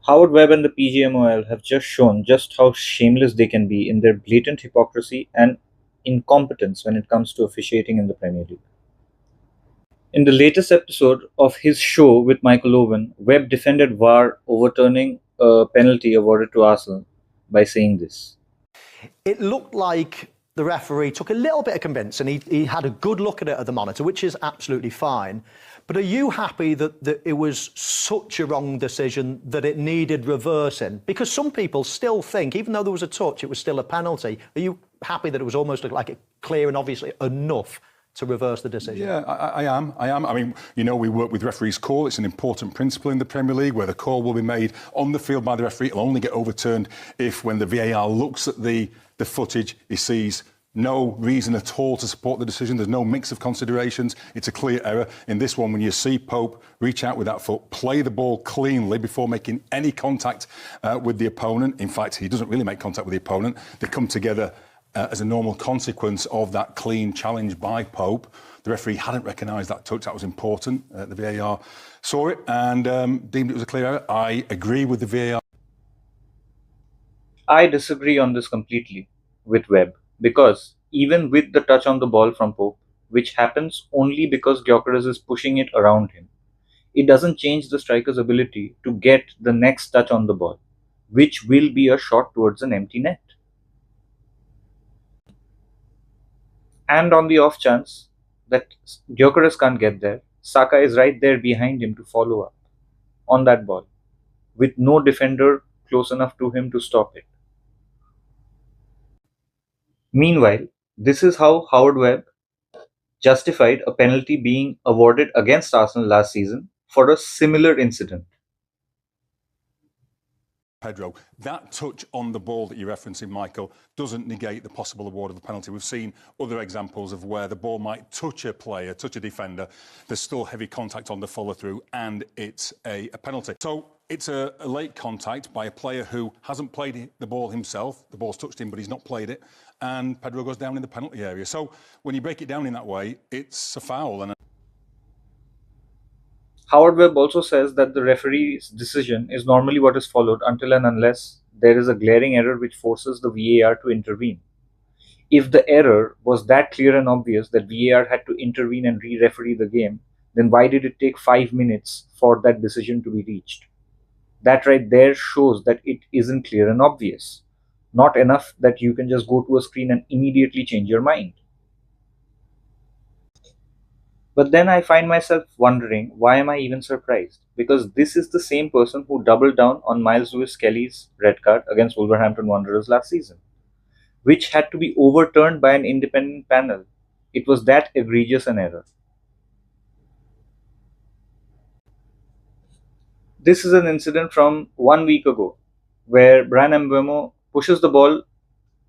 Howard Webb and the Pgmol have just shown just how shameless they can be in their blatant hypocrisy and incompetence when it comes to officiating in the Premier League. In the latest episode of his show with Michael Owen, Webb defended VAR overturning a penalty awarded to Arsenal by saying this. It looked like the referee took a little bit of convince and he had a good look at it at the monitor, which is absolutely fine. But are you happy that it was such a wrong decision that it needed reversing? Because some people still think, even though there was a touch, it was still a penalty. Are you happy that it was almost like clear and obviously enough to reverse the decision? Yeah, I am. I mean, we work with referees' call. It's an important principle in the Premier League where the call will be made on the field by the referee. It'll only get overturned if, when the VAR looks at the footage, he sees no reason at all to support the decision. There's no mix of considerations. It's a clear error. In this one, when you see Pope reach out with that foot, play the ball cleanly before making any contact with the opponent. In fact, he doesn't really make contact with the opponent. They come together as a normal consequence of that clean challenge by Pope. The referee hadn't recognised that touch. That was important. The VAR saw it and deemed it was a clear error. I agree with the VAR. I disagree on this completely with Webb, because even with the touch on the ball from Pope, which happens only because Gyökeres is pushing it around him, it doesn't change the striker's ability to get the next touch on the ball, which will be a shot towards an empty net. And on the off chance that Gyökeres can't get there, Saka is right there behind him to follow up on that ball, with no defender close enough to him to stop it. Meanwhile, this is how Howard Webb justified a penalty being awarded against Arsenal last season for a similar incident. Pedro, that touch on the ball that you're referencing, Michael, doesn't negate the possible award of a penalty. We've seen other examples of where the ball might touch a player, touch a defender. There's still heavy contact on the follow-through, and it's a penalty. So it's a late contact by a player who hasn't played the ball himself. The ball's touched him, but he's not played it. And Pedro goes down in the penalty area. So when you break it down in that way, it's a foul. And Howard Webb also says that the referee's decision is normally what is followed until and unless there is a glaring error which forces the VAR to intervene. If the error was that clear and obvious that VAR had to intervene and re-referee the game, then why did it take 5 minutes for that decision to be reached? That right there shows that it isn't clear and obvious. Not enough that you can just go to a screen and immediately change your mind. But then I find myself wondering, why am I even surprised? Because this is the same person who doubled down on Miles Lewis-Kelly's red card against Wolverhampton Wanderers last season, which had to be overturned by an independent panel. It was that egregious an error. This is an incident from 1 week ago, where Bryan Mbeumo pushes the ball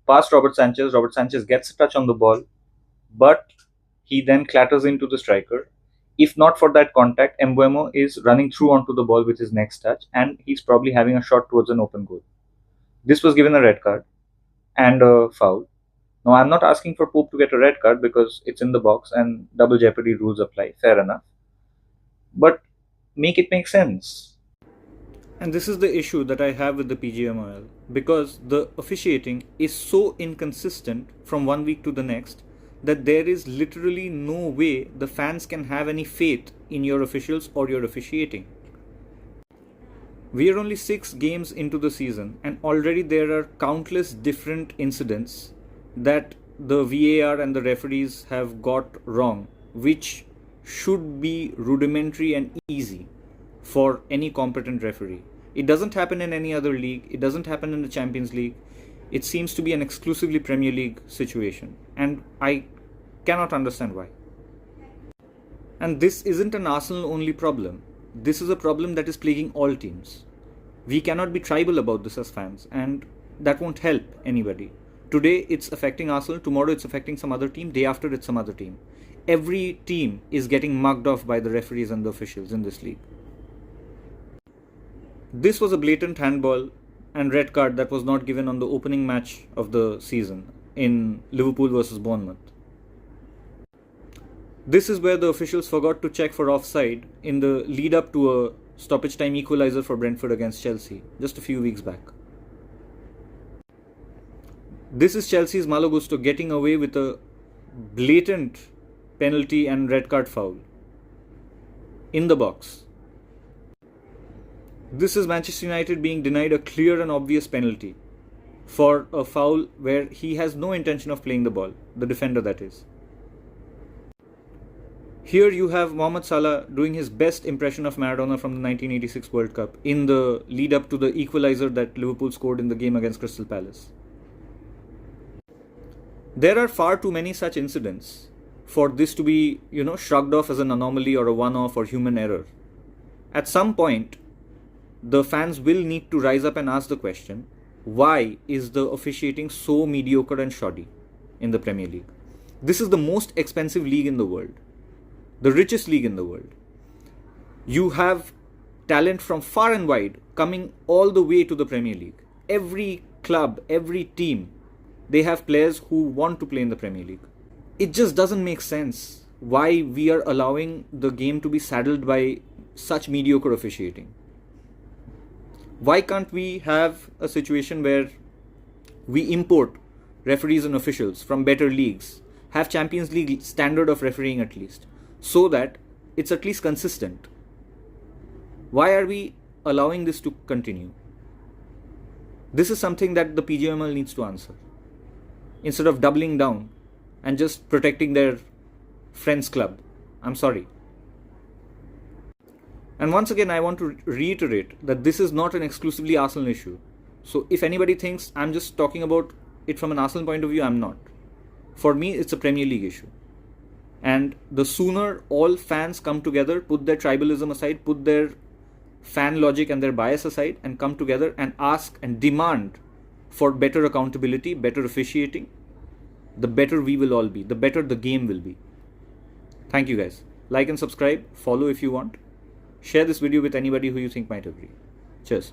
past Robert Sanchez. Robert Sanchez gets a touch on the ball, but he then clatters into the striker. If not for that contact, Mbeumo is running through onto the ball with his next touch, and he's probably having a shot towards an open goal. This was given a red card and a foul. Now, I'm not asking for Pope to get a red card because it's in the box and double jeopardy rules apply. Fair enough. But make it make sense. And this is the issue that I have with the Pgmol, because the officiating is so inconsistent from 1 week to the next that there is literally no way the fans can have any faith in your officials or your officiating. We are only 6 games into the season, and already there are countless different incidents that the VAR and the referees have got wrong, which should be rudimentary and easy for any competent referee. It doesn't happen in any other league. It doesn't happen in the Champions League. It seems to be an exclusively Premier League situation, and I cannot understand why. And this isn't an Arsenal-only problem. This is a problem that is plaguing all teams. We cannot be tribal about this as fans, and that won't help anybody. Today it's affecting Arsenal, tomorrow it's affecting some other team, day after it's some other team. Every team is getting mugged off by the referees and the officials in this league. This was a blatant handball and red card that was not given on the opening match of the season in Liverpool versus Bournemouth. This is where the officials forgot to check for offside in the lead up to a stoppage time equaliser for Brentford against Chelsea just a few weeks back. This is Chelsea's Malo Gusto getting away with a blatant penalty and red card foul in the box. This is Manchester United being denied a clear and obvious penalty for a foul where he has no intention of playing the ball, the defender that is. Here you have Mohamed Salah doing his best impression of Maradona from the 1986 World Cup in the lead up to the equaliser that Liverpool scored in the game against Crystal Palace. There are far too many such incidents for this to be, shrugged off as an anomaly or a one-off or human error. At some point, the fans will need to rise up and ask the question, why is the officiating so mediocre and shoddy in the Premier League? This is the most expensive league in the world, the richest league in the world. You have talent from far and wide coming all the way to the Premier League. Every club, every team, they have players who want to play in the Premier League. It just doesn't make sense why we are allowing the game to be saddled by such mediocre officiating. Why can't we have a situation where we import referees and officials from better leagues, have Champions League standard of refereeing at least, so that it's at least consistent? Why are we allowing this to continue? This is something that the Pgmol needs to answer. Instead of doubling down and just protecting their friends club. I'm sorry. And once again, I want to reiterate that this is not an exclusively Arsenal issue. So if anybody thinks I'm just talking about it from an Arsenal point of view, I'm not. For me, it's a Premier League issue. And the sooner all fans come together, put their tribalism aside, put their fan logic and their bias aside, and come together and ask and demand for better accountability, better officiating, the better we will all be, the better the game will be. Thank you guys. Like and subscribe, follow if you want. Share this video with anybody who you think might agree. Cheers.